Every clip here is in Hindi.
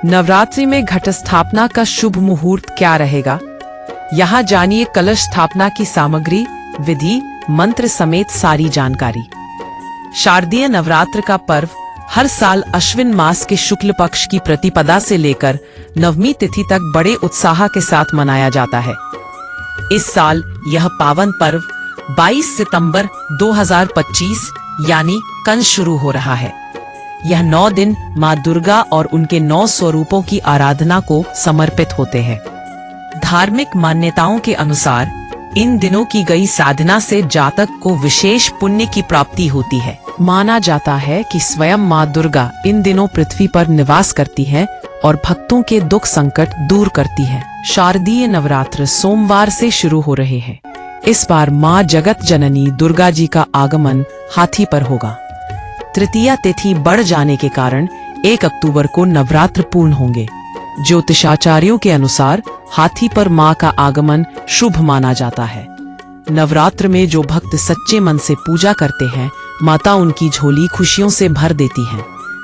नवरात्रि में घट स्थापना का शुभ मुहूर्त क्या रहेगा? यहाँ जानिए कलश स्थापना की सामग्री, विधि, मंत्र समेत सारी जानकारी। शारदीय नवरात्र का पर्व हर साल अश्विन मास के शुक्ल पक्ष की प्रतिपदा से लेकर नवमी तिथि तक बड़े उत्साह के साथ मनाया जाता है। इस साल यह पावन पर्व 22 सितंबर 2025 यानी कल शुरू हो रहा है। यह 9 दिन मां दुर्गा और उनके 9 स्वरूपों की आराधना को समर्पित होते हैं। धार्मिक मान्यताओं के अनुसार इन दिनों की गई साधना से जातक को विशेष पुण्य की प्राप्ति होती है। माना जाता है कि स्वयं मां दुर्गा इन दिनों पृथ्वी पर निवास करती है और भक्तों के दुख संकट दूर करती है। शारदीय नवरात्र सोमवार से शुरू हो रहे हैं। इस बार मां जगत जननी दुर्गा जी का आगमन हाथी पर होगा। तृतीया तिथि बढ़ जाने के कारण 1 अक्टूबर को नवरात्र पूर्ण होंगे। ज्योतिषाचार्यों के अनुसार हाथी पर मां का आगमन शुभ माना जाता है। नवरात्र में जो भक्त सच्चे मन से पूजा करते हैं, माता उनकी झोली खुशियों से भर देती है।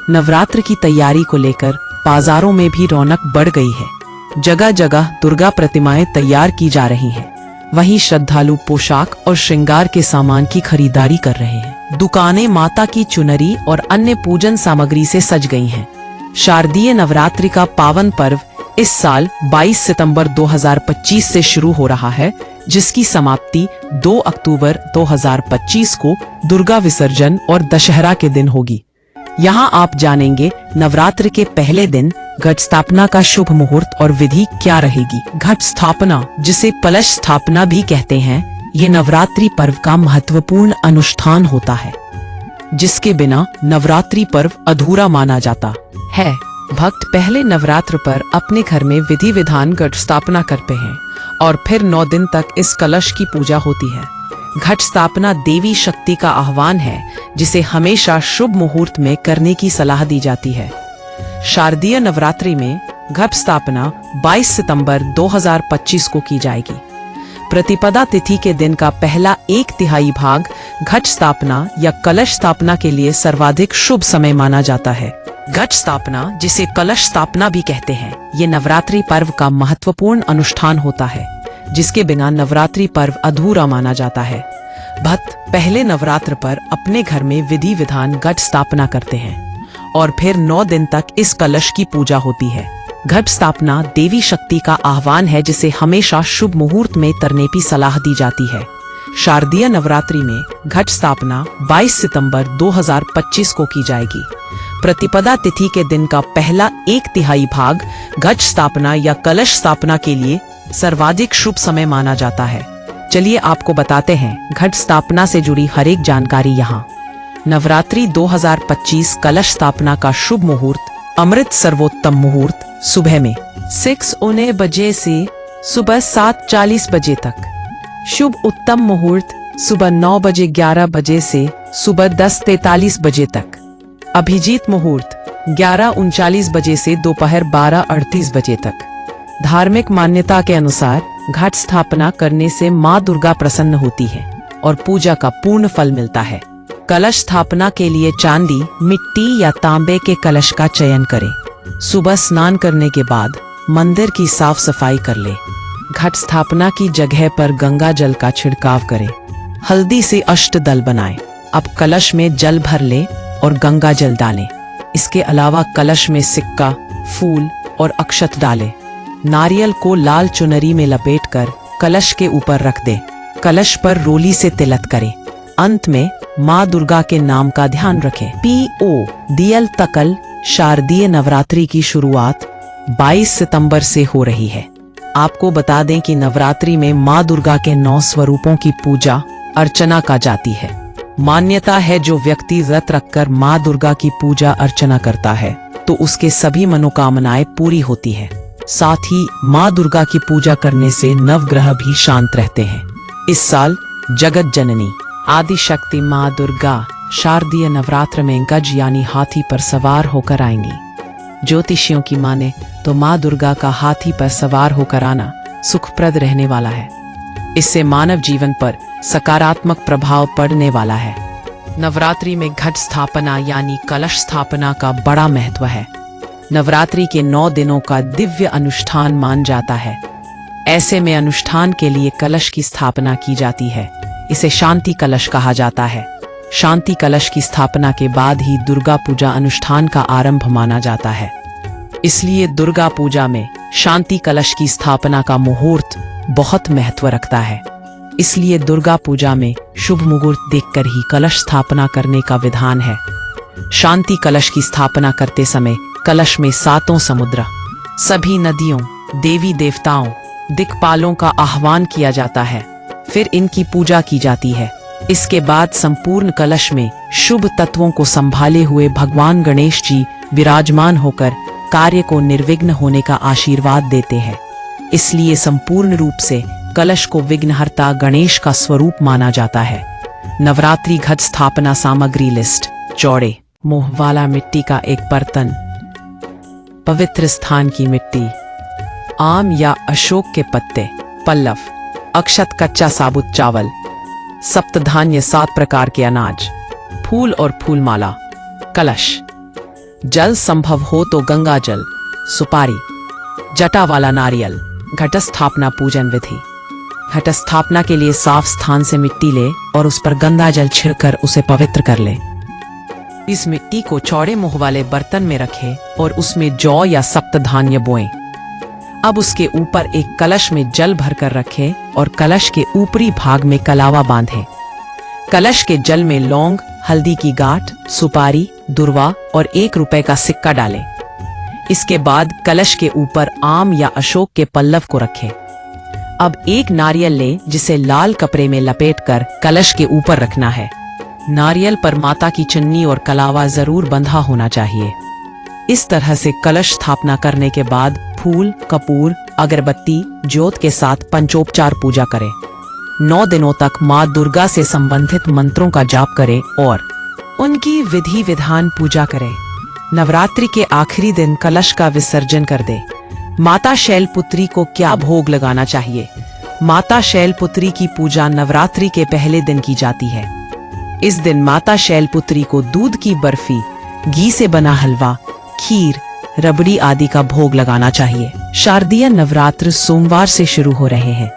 नवरात्र की तैयारी को लेकर बाजारों में भी रौनक बढ़ गई है। जगह जगह दुर्गा प्रतिमाएं तैयार की जा रही हैं। वहीं श्रद्धालु पोशाक और श्रृंगार के सामान की खरीदारी कर रहे हैं। दुकानें माता की चुनरी और अन्य पूजन सामग्री से सज गई हैं। शारदीय नवरात्रि का पावन पर्व इस साल 22 सितंबर 2025 से शुरू हो रहा है, जिसकी समाप्ति 2 अक्टूबर 2025 को दुर्गा विसर्जन और दशहरा के दिन होगी। यहाँ आप जानेंगे नवरात्र के पहले दिन घट स्थापना का शुभ मुहूर्त और विधि क्या रहेगी। घट स्थापना, जिसे कलश स्थापना भी कहते हैं, ये नवरात्रि पर्व का महत्वपूर्ण अनुष्ठान होता है, जिसके बिना नवरात्रि पर्व अधूरा माना जाता है। भक्त पहले नवरात्र पर अपने घर में विधि विधान घट स्थापना करते हैं और फिर 9 दिन तक इस कलश की पूजा होती है। घट स्थापना देवी शक्ति का आह्वान है, जिसे हमेशा शुभ मुहूर्त में करने की सलाह दी जाती है। शारदीय नवरात्रि में घट स्थापना 22 सितंबर 2025 को की जाएगी। प्रतिपदा तिथि के दिन का पहला 1/3 भाग घट स्थापना या कलश स्थापना के लिए सर्वाधिक शुभ समय माना जाता है। घट स्थापना, जिसे कलश स्थापना भी कहते हैं, ये नवरात्रि पर्व का महत्वपूर्ण अनुष्ठान होता है, जिसके बिना नवरात्रि पर्व अधूरा माना जाता है। भक्त पहले नवरात्र पर अपने घर में विधि विधान घट स्थापना करते हैं और फिर 9 दिन तक इस कलश की पूजा होती है। घट स्थापना देवी शक्ति का आह्वान है, जिसे हमेशा शुभ मुहूर्त में करने की सलाह दी जाती है। शारदीय नवरात्रि में घट स्थापना 22 सितंबर 2025 को की जाएगी। प्रतिपदा तिथि के दिन का पहला 1/3 भाग घट स्थापना या कलश स्थापना के लिए सर्वाधिक शुभ समय माना जाता है। चलिए आपको बताते हैं घट स्थापना से जुड़ी हर एक जानकारी यहाँ। नवरात्रि 2025 कलश स्थापना का शुभ मुहूर्त अमृत सर्वोत्तम मुहूर्त सुबह में 6:19 बजे से सुबह 7:40 बजे तक। शुभ उत्तम मुहूर्त सुबह 9 बजे 11 बजे से सुबह 10:43 बजे तक। अभिजीत मुहूर्त 11:39 बजे से दोपहर 12:38 बजे तक। धार्मिक मान्यता के अनुसार घट स्थापना करने से मां दुर्गा प्रसन्न होती है और पूजा का पूर्ण फल मिलता है। कलश स्थापना के लिए चांदी, मिट्टी या तांबे के कलश का चयन करें। सुबह स्नान करने के बाद मंदिर की साफ सफाई कर ले। घट स्थापना की जगह पर गंगा जल का छिड़काव करें। हल्दी से अष्टदल बनाएं। अब कलश में जल भर ले और गंगा जल डालें। इसके अलावा कलश में सिक्का, फूल और अक्षत डालें। नारियल को लाल चुनरी में लपेटकर कलश के ऊपर रख दें। कलश पर रोली से तिलक करें। अंत में मां दुर्गा के नाम का ध्यान रखें। पो दियल तकल शारदीय नवरात्रि की शुरुआत 22 सितंबर से हो रही है। आपको बता दें कि नवरात्रि में मां दुर्गा के 9 स्वरूपों की पूजा अर्चना का जाती है। मान्यता है जो व्यक्ति व्रत रखकर मां दुर्गा की पूजा अर्चना करता है तो उसके सभी मनोकामनाएं पूरी होती है। साथ ही मां दुर्गा की पूजा करने से नवग्रह भी शांत रहते हैं। इस साल जगत जननी आदि शक्ति मां दुर्गा शारदीय नवरात्र में गज यानी हाथी पर सवार होकर आएंगी। ज्योतिषियों की माने तो मां दुर्गा का हाथी पर सवार होकर आना सुखप्रद रहने वाला है। इससे मानव जीवन पर सकारात्मक प्रभाव पड़ने वाला है। नवरात्रि में घट स्थापना यानी कलश स्थापना का बड़ा महत्व है। नवरात्रि के 9 दिनों का दिव्य अनुष्ठान मान जाता है। ऐसे में अनुष्ठान के लिए कलश की स्थापना की जाती है। इसे शांति कलश कहा जाता है। शांति कलश की स्थापना के बाद ही दुर्गा पूजा अनुष्ठान का आरंभ माना जाता है। इसलिए दुर्गा पूजा में शांति कलश की स्थापना का मुहूर्त बहुत महत्व रखता है। इसलिए दुर्गा पूजा में शुभ मुहूर्त देखकर ही कलश स्थापना करने का विधान है। शांति कलश की स्थापना करते समय कलश में 7 समुद्र, सभी नदियों, देवी देवताओं, दिक्पालों का आह्वान किया जाता है। फिर इनकी पूजा की जाती है। इसके बाद संपूर्ण कलश में शुभ तत्वों को संभाले हुए भगवान गणेश जी विराजमान होकर कार्य को निर्विघ्न होने का आशीर्वाद देते हैं। इसलिए संपूर्ण रूप से कलश को विघ्नहर्ता गणेश का स्वरूप माना जाता है। नवरात्रि घट स्थापना सामग्री लिस्ट। चौड़े मुंह वाला मिट्टी का एक बर्तन, पवित्र स्थान की मिट्टी, आम या अशोक के पत्ते, पल्लव, अक्षत कच्चा साबुत चावल, सप्तधान्य 7 प्रकार के अनाज, फूल और फूलमाला, कलश, जल संभव हो तो गंगा जल, सुपारी, जटा वाला नारियल। घट स्थापना पूजन विधि। घट स्थापना के लिए साफ स्थान से मिट्टी ले और उस पर गंगा जल छिड़कर उसे पवित्र कर ले। इस मिट्टी को चौड़े मुंह वाले बर्तन में रखें और उसमें जौ या सप्तधान्य बोएं। अब उसके ऊपर एक कलश में जल भरकर रखें और कलश के ऊपरी भाग में कलावा बांधें। कलश के जल में लौंग, हल्दी की गांठ, सुपारी, दुर्वा और 1 रुपए का सिक्का डालें। इसके बाद कलश के ऊपर आम या अशोक के पल्लव को रखें। अब एक नारियल लें जिसे लाल कपड़े में लपेटकर कलश के ऊपर रखना है। नारियल पर माता की चुन्नी और कलावा जरूर बंधा होना चाहिए। इस तरह से कलश स्थापना करने के बाद फूल, कपूर, अगरबत्ती, ज्योत के साथ पंचोपचार पूजा करें। 9 दिनों तक माँ दुर्गा से संबंधित मंत्रों का जाप करें और उनकी विधि विधान पूजा करें। नवरात्रि के आखिरी दिन कलश का विसर्जन कर दे। माता शैलपुत्री को क्या भोग लगाना चाहिए? माता शैलपुत्री की पूजा नवरात्रि के पहले दिन की जाती है। इस दिन माता शैलपुत्री को दूध की बर्फी, घी से बना हलवा, खीर, रबड़ी आदि का भोग लगाना चाहिए। शारदीय नवरात्र सोमवार से शुरू हो रहे हैं।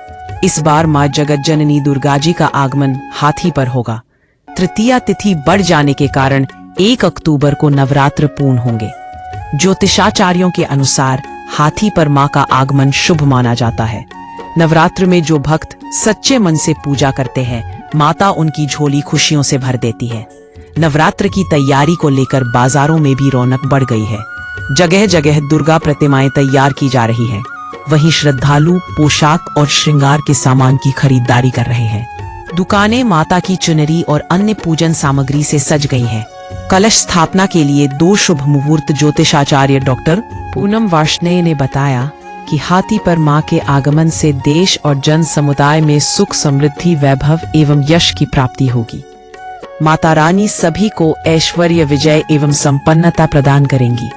इस बार माँ जगत जननी दुर्गा जी का आगमन हाथी पर होगा। तृतीया तिथि बढ़ जाने के कारण 1 अक्टूबर को नवरात्र पूर्ण होंगे। ज्योतिषाचार्यों के अनुसार हाथी पर माँ का आगमन शुभ माना जाता है। नवरात्र में जो भक्त सच्चे मन से पूजा करते हैं, माता उनकी झोली खुशियों से भर देती है। नवरात्र की तैयारी को लेकर बाजारों में भी रौनक बढ़ गई है। जगह जगह दुर्गा प्रतिमाएं तैयार की जा रही है। वहीं श्रद्धालु पोशाक और श्रृंगार के सामान की खरीदारी कर रहे हैं। दुकानें माता की चुनरी और अन्य पूजन सामग्री से सज गई हैं। कलश स्थापना के लिए 2 शुभ मुहूर्त ज्योतिषाचार्य डॉक्टर पूनम वार्ष्णेय ने बताया कि हाथी पर मां के आगमन से देश और जन समुदाय में सुख, समृद्धि, वैभव एवं यश की प्राप्ति होगी। माता रानी सभी को ऐश्वर्य, विजय एवं संपन्नता प्रदान करेंगी।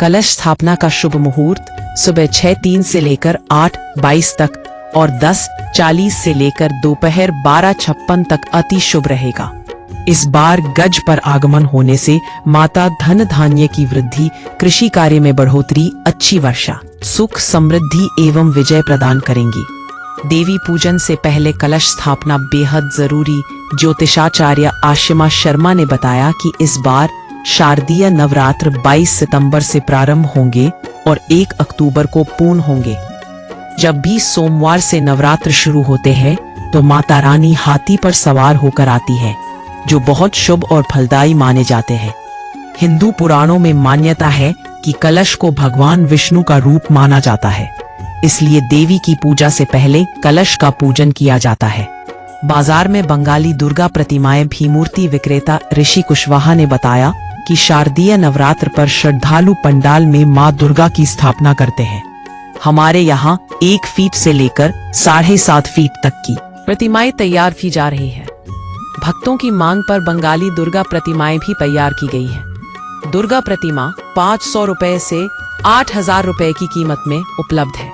कलश स्थापना का शुभ मुहूर्त सुबह 6:03 से लेकर 8:22 तक और 10:40 से लेकर दोपहर 12:56 तक अति शुभ रहेगा। इस बार गज पर आगमन होने से माता धन धान्य की वृद्धि, कृषि कार्य में बढ़ोतरी, अच्छी वर्षा, सुख, समृद्धि एवं विजय प्रदान करेंगी। देवी पूजन से पहले कलश स्थापना बेहद जरूरी। ज्योतिषाचार्य आशिमा शर्मा ने बताया कि इस बार शारदीय नवरात्र 22 सितंबर से प्रारंभ होंगे और 1 अक्टूबर को पूर्ण होंगे। जब भी सोमवार से नवरात्र शुरू होते हैं तो माता रानी हाथी पर सवार होकर आती है, जो बहुत शुभ और फलदायी माने जाते हैं। हिंदू पुराणों में मान्यता है कि कलश को भगवान विष्णु का रूप माना जाता है, इसलिए देवी की पूजा से पहले कलश का पूजन किया जाता है। बाजार में बंगाली दुर्गा प्रतिमाएं भी मूर्ति विक्रेता ऋषि कुशवाहा ने बताया कि शारदीय नवरात्र पर श्रद्धालु पंडाल में मां दुर्गा की स्थापना करते हैं। हमारे यहाँ 1 फीट से लेकर 7.5 फीट तक की प्रतिमाएं तैयार की जा रही है। भक्तों की मांग पर बंगाली दुर्गा प्रतिमाएं भी तैयार की गई है। दुर्गा प्रतिमा 500 रुपए से 8,000 रुपए की कीमत में उपलब्ध है।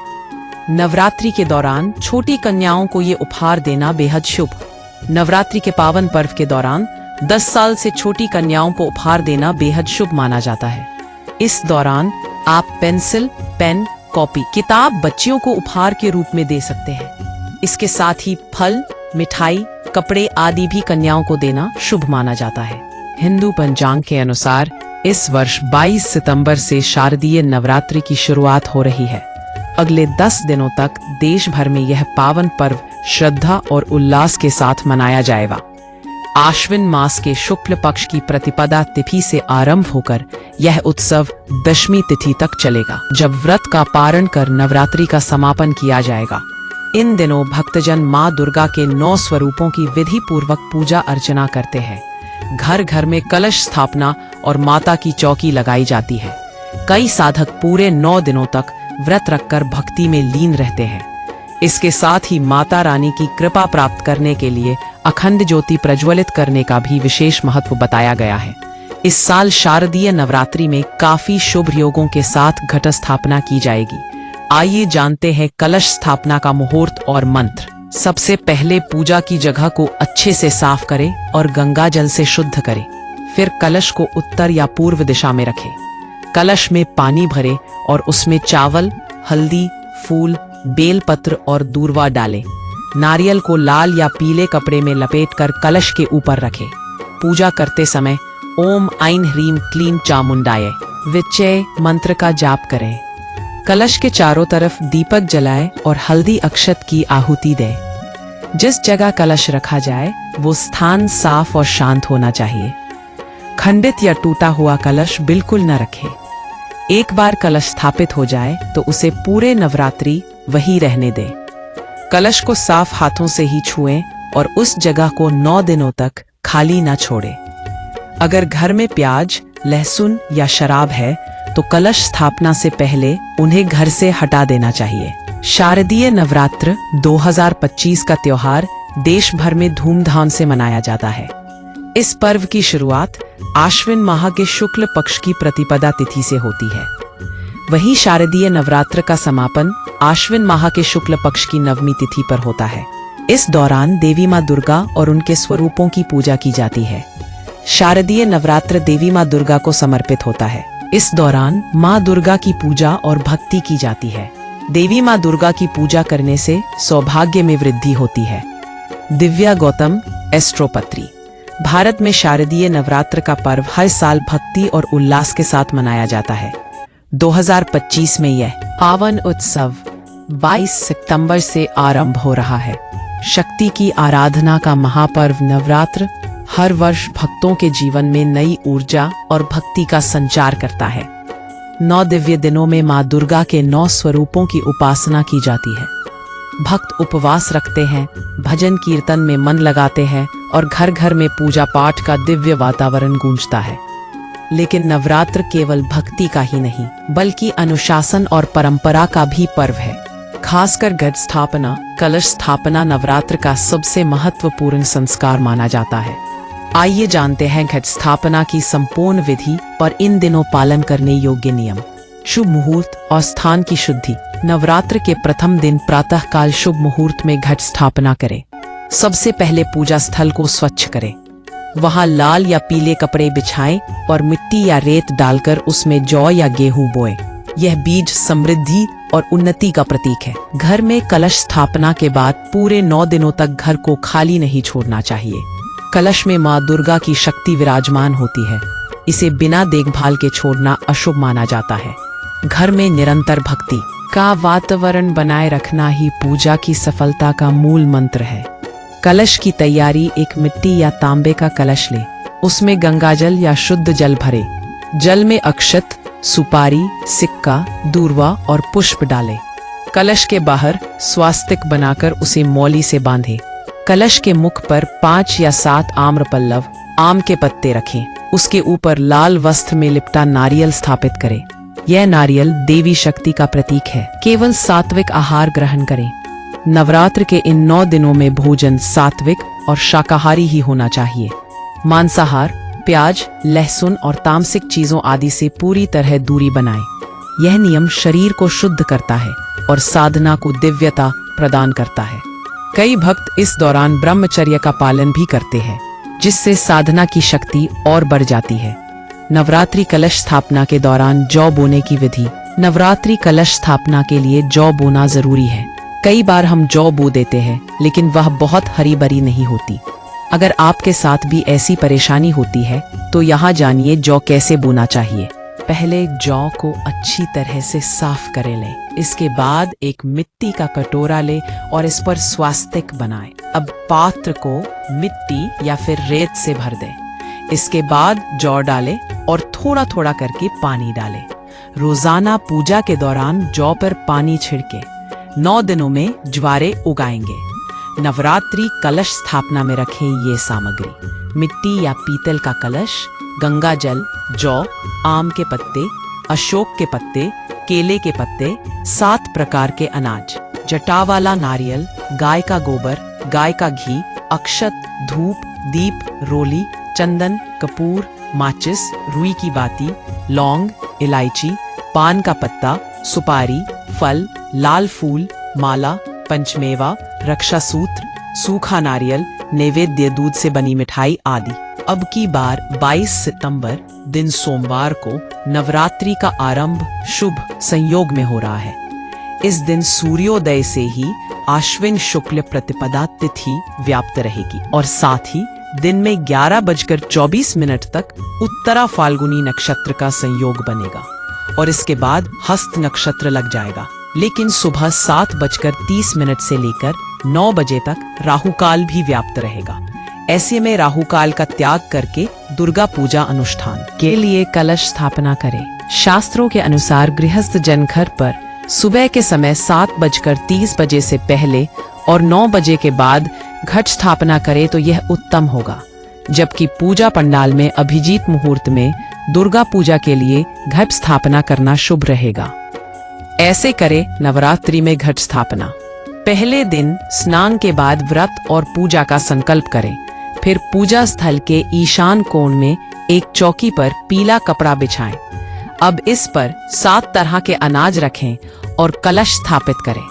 नवरात्रि के दौरान छोटी कन्याओं को ये उपहार देना बेहद शुभ। नवरात्रि के पावन पर्व के दौरान 10 साल से छोटी कन्याओं को उपहार देना बेहद शुभ माना जाता है। इस दौरान आप पेंसिल, पेन, कॉपी, किताब बच्चियों को उपहार के रूप में दे सकते हैं। इसके साथ ही फल, मिठाई, कपड़े आदि भी कन्याओं को देना शुभ माना जाता है। हिंदू पंचांग के अनुसार इस वर्ष 22 सितंबर से शारदीय नवरात्रि की शुरुआत हो रही है। अगले 10 दिनों तक देश भर में यह पावन पर्व श्रद्धा और उल्लास के साथ मनाया जाएगा। आश्विन मास के शुक्ल पक्ष की प्रतिपदा तिथि से आरंभ होकर यह उत्सव दशमी तिथि तक चलेगा, जब व्रत का पारण कर नवरात्रि का समापन किया जाएगा। इन दिनों भक्तजन मां दुर्गा के 9 स्वरूपों की विधि पूर्वक पूजा अर्चना करते हैं। घर घर में कलश स्थापना और माता की चौकी लगाई जाती है। कई साधक पूरे 9 दिनों तक व्रत रखकर भक्ति में लीन रहते हैं। इसके साथ ही माता रानी की कृपा प्राप्त करने के लिए अखंड ज्योति प्रज्वलित करने का भी विशेष महत्व बताया गया है। इस साल शारदीय नवरात्रि में काफी शुभ योगों के साथ घट स्थापना की जाएगी। आइए जानते हैं कलश स्थापना का मुहूर्त और मंत्र। सबसे पहले पूजा की जगह को अच्छे से साफ करें और गंगा जल से शुद्ध करें। फिर कलश को उत्तर या पूर्व दिशा में रखें। कलश में पानी भरें और उसमें चावल, हल्दी, फूल, बेलपत्र और दूर्वा डालें। नारियल को लाल या पीले कपड़े में लपेटकर कलश के ऊपर रखें। पूजा करते समय ओम ऐं ह्रीं क्लीं चामुंडाय विचय मंत्र का जाप करें। कलश के चारों तरफ दीपक जलाएं और हल्दी अक्षत की आहुति दें। जिस जगह कलश रखा जाए वो स्थान साफ और शांत होना चाहिए। खंडित या टूटा हुआ कलश बिल्कुल न रखें। एक बार कलश स्थापित हो जाए तो उसे पूरे नवरात्रि वहीं रहने दें। कलश को साफ हाथों से ही छुएं और उस जगह को 9 दिनों तक खाली न छोड़ें। अगर घर में प्याज, लहसुन या शराब है तो कलश स्थापना से पहले उन्हें घर से हटा देना चाहिए। शारदीय नवरात्र 2025 का त्योहार देश भर में धूमधाम से मनाया जाता है। इस पर्व की शुरुआत आश्विन माह के शुक्ल पक्ष की प्रतिपदा तिथि से होती है। वहीं शारदीय नवरात्र का समापन आश्विन माह के शुक्ल पक्ष की नवमी तिथि पर होता है। इस दौरान देवी मां दुर्गा और उनके स्वरूपों की पूजा की जाती है। शारदीय नवरात्र देवी मां दुर्गा को समर्पित होता है। इस दौरान मां दुर्गा की पूजा और भक्ति की जाती है। देवी मां दुर्गा की पूजा करने से सौभाग्य में वृद्धि होती है। दिव्या गौतम, एस्ट्रोपत्री। भारत में शारदीय नवरात्र का पर्व हर साल भक्ति और उल्लास के साथ मनाया जाता है। 2025 में यह पावन उत्सव 22 सितंबर से आरंभ हो रहा है। शक्ति की आराधना का महापर्व नवरात्र हर वर्ष भक्तों के जीवन में नई ऊर्जा और भक्ति का संचार करता है। 9 दिव्य दिनों में मां दुर्गा के 9 स्वरूपों की उपासना की जाती है। भक्त उपवास रखते हैं, भजन कीर्तन में मन लगाते हैं और घर घर में पूजा पाठ का दिव्य वातावरण गूंजता है। लेकिन नवरात्र केवल भक्ति का ही नहीं बल्कि अनुशासन और परंपरा का भी पर्व है। खासकर घट स्थापना, कलश स्थापना नवरात्र का सबसे महत्वपूर्ण संस्कार माना जाता है। आइए जानते हैं घट स्थापना की संपूर्ण विधि और इन दिनों पालन करने योग्य नियम। शुभ मुहूर्त और स्थान की शुद्धि। नवरात्र के प्रथम दिन प्रातःकाल शुभ मुहूर्त में घट स्थापना करें। सबसे पहले पूजा स्थल को स्वच्छ करें। वहां लाल या पीले कपड़े बिछाएं और मिट्टी या रेत डालकर उसमें जौ या गेहूं बोएं। यह बीज समृद्धि और उन्नति का प्रतीक है। घर में कलश स्थापना के बाद पूरे 9 दिनों तक घर को खाली नहीं छोड़ना चाहिए। कलश में मां दुर्गा की शक्ति विराजमान होती है। इसे बिना देखभाल के छोड़ना अशुभ माना जाता है। घर में निरंतर भक्ति का वातावरण बनाए रखना ही पूजा की सफलता का मूल मंत्र है। कलश की तैयारी। एक मिट्टी या तांबे का कलश ले, उसमें गंगाजल या शुद्ध जल भरे। जल में अक्षत, सुपारी, सिक्का, दूर्वा और पुष्प डालें। कलश के बाहर स्वास्तिक बनाकर उसे मौली से बांधें। कलश के मुख पर 5 या 7 आम्रपल्लव, आम के पत्ते रखें। उसके ऊपर लाल वस्त्र में लिपटा नारियल स्थापित करें। यह नारियल देवी शक्ति का प्रतीक है। केवल सात्विक आहार ग्रहण करें। नवरात्र के इन 9 दिनों में भोजन सात्विक और शाकाहारी ही होना चाहिए। मांसाहार, प्याज, लहसुन और तामसिक चीजों आदि से पूरी तरह दूरी बनाएं। यह नियम शरीर को शुद्ध करता है और साधना को दिव्यता प्रदान करता है। कई भक्त इस दौरान ब्रह्मचर्य का पालन भी करते हैं, जिससे साधना की शक्ति और बढ़ जाती है। नवरात्रि कलश स्थापना के दौरान जौ बोने की विधि। नवरात्रि कलश स्थापना के लिए जौ बोना जरूरी है। कई बार हम जौ बो देते हैं, लेकिन वह बहुत हरी भरी नहीं होती। अगर आपके साथ भी ऐसी परेशानी होती है तो यहाँ जानिए जौ कैसे बोना चाहिए। पहले जौ को अच्छी तरह से साफ कर लें। इसके बाद एक मिट्टी का कटोरा लें और इस पर स्वास्तिक बनाएं। अब पात्र को मिट्टी या फिर रेत से भर दें। इसके बाद जौ डालें और थोड़ा थोड़ा करके पानी डालें। रोजाना पूजा के दौरान जौ पर पानी छिड़के 9 दिनों में ज्वारे उगाएंगे। नवरात्रि कलश स्थापना में रखें ये सामग्री: मिट्टी या पीतल का कलश, गंगा जल, जौ, आम के पत्ते, अशोक के पत्ते, केले के पत्ते, 7 प्रकार के अनाज, जटा वाला नारियल, गाय का गोबर, गाय का घी, अक्षत, धूप, दीप, रोली, चंदन, कपूर, माचिस, रुई की बाती, लौंग, इलायची, पान का पत्ता, सुपारी, फल, लाल फूल, माला, पंचमेवा, रक्षा सूत्र, सूखा नारियल, नैवेद्य दूध से बनी मिठाई आदि। अब की बार 22 सितंबर दिन सोमवार को नवरात्रि का आरंभ शुभ संयोग में हो रहा है। इस दिन सूर्योदय से ही आश्विन शुक्ल प्रतिपदा तिथि व्याप्त रहेगी और साथ ही दिन में 11:24 तक उत्तरा फाल्गुनी नक्षत्र का संयोग बनेगा और इसके बाद हस्त नक्षत्र लग जाएगा। लेकिन सुबह 7:30 से लेकर 9 बजे तक राहुकाल भी व्याप्त रहेगा। ऐसे में राहुकाल का त्याग करके दुर्गा पूजा अनुष्ठान के लिए कलश स्थापना करें। शास्त्रों के अनुसार गृहस्थ जन घर पर सुबह के समय 7:30 से पहले और 9 बजे के बाद घट स्थापना करे तो यह उत्तम होगा, जबकि पूजा पंडाल में अभिजीत मुहूर्त में दुर्गा पूजा के लिए घट स्थापना करना शुभ रहेगा। ऐसे करे नवरात्रि में घट स्थापना। पहले दिन स्नान के बाद व्रत और पूजा का संकल्प करें। फिर पूजा स्थल के ईशान कोण में एक चौकी पर पीला कपड़ा बिछाएं। अब इस पर 7 तरह के अनाज रखें और कलश स्थापित करें।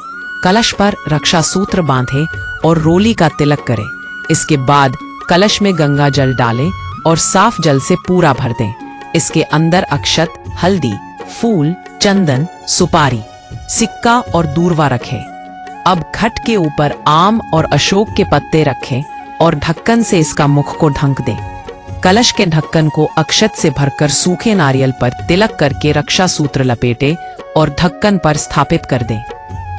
कलश पर रक्षा सूत्र बांधें और रोली का तिलक करें। इसके बाद कलश में गंगा जल डालें और साफ जल से पूरा भर दें। इसके अंदर अक्षत, हल्दी, फूल, चंदन, सुपारी, सिक्का और दूर्वा रखें। अब घट के ऊपर आम और अशोक के पत्ते रखें और ढक्कन से इसका मुख को ढक दें। कलश के ढक्कन को अक्षत से भरकर सूखे नारियल पर तिलक करके रक्षा सूत्र लपेटे और ढक्कन पर स्थापित कर दें।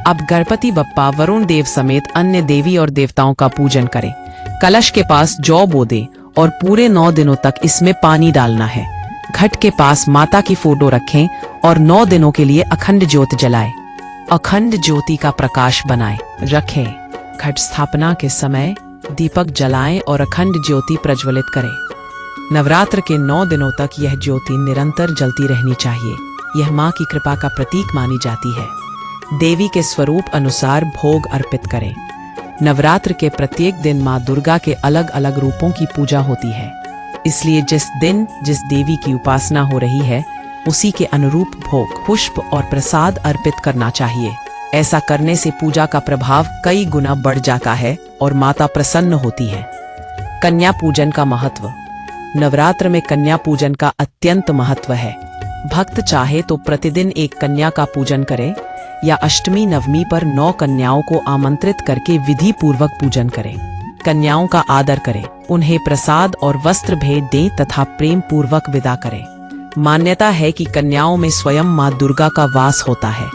अब गणपति बप्पा, वरुण देव समेत अन्य देवी और देवताओं का पूजन करें। कलश के पास जौ बो दें और पूरे 9 दिनों तक इसमें पानी डालना है। घट के पास माता की फोटो रखें और 9 दिनों के लिए अखंड ज्योत जलाएं। अखंड ज्योति का प्रकाश बनाए रखें। घट स्थापना के समय दीपक जलाएं और अखंड ज्योति प्रज्वलित करें। नवरात्र के 9 दिनों तक यह ज्योति निरंतर जलती रहनी चाहिए। यह माँ की कृपा का प्रतीक मानी जाती है। देवी के स्वरूप अनुसार भोग अर्पित करें। नवरात्र के प्रत्येक दिन माँ दुर्गा के अलग अलग रूपों की पूजा होती है, इसलिए जिस दिन जिस देवी की उपासना हो रही है उसी के अनुरूप भोग, पुष्प और प्रसाद अर्पित करना चाहिए। ऐसा करने से पूजा का प्रभाव कई गुना बढ़ जाता है और माता प्रसन्न होती है। कन्या पूजन का महत्व। नवरात्र में कन्या पूजन का अत्यंत महत्व है। भक्त चाहे तो प्रतिदिन एक कन्या का पूजन करे या अष्टमी नवमी पर 9 कन्याओं को आमंत्रित करके विधि पूर्वक पूजन करें। कन्याओं का आदर करें, उन्हें प्रसाद और वस्त्र भेंट दें तथा प्रेम पूर्वक विदा करें। मान्यता है कि कन्याओं में स्वयं मां दुर्गा का वास होता है।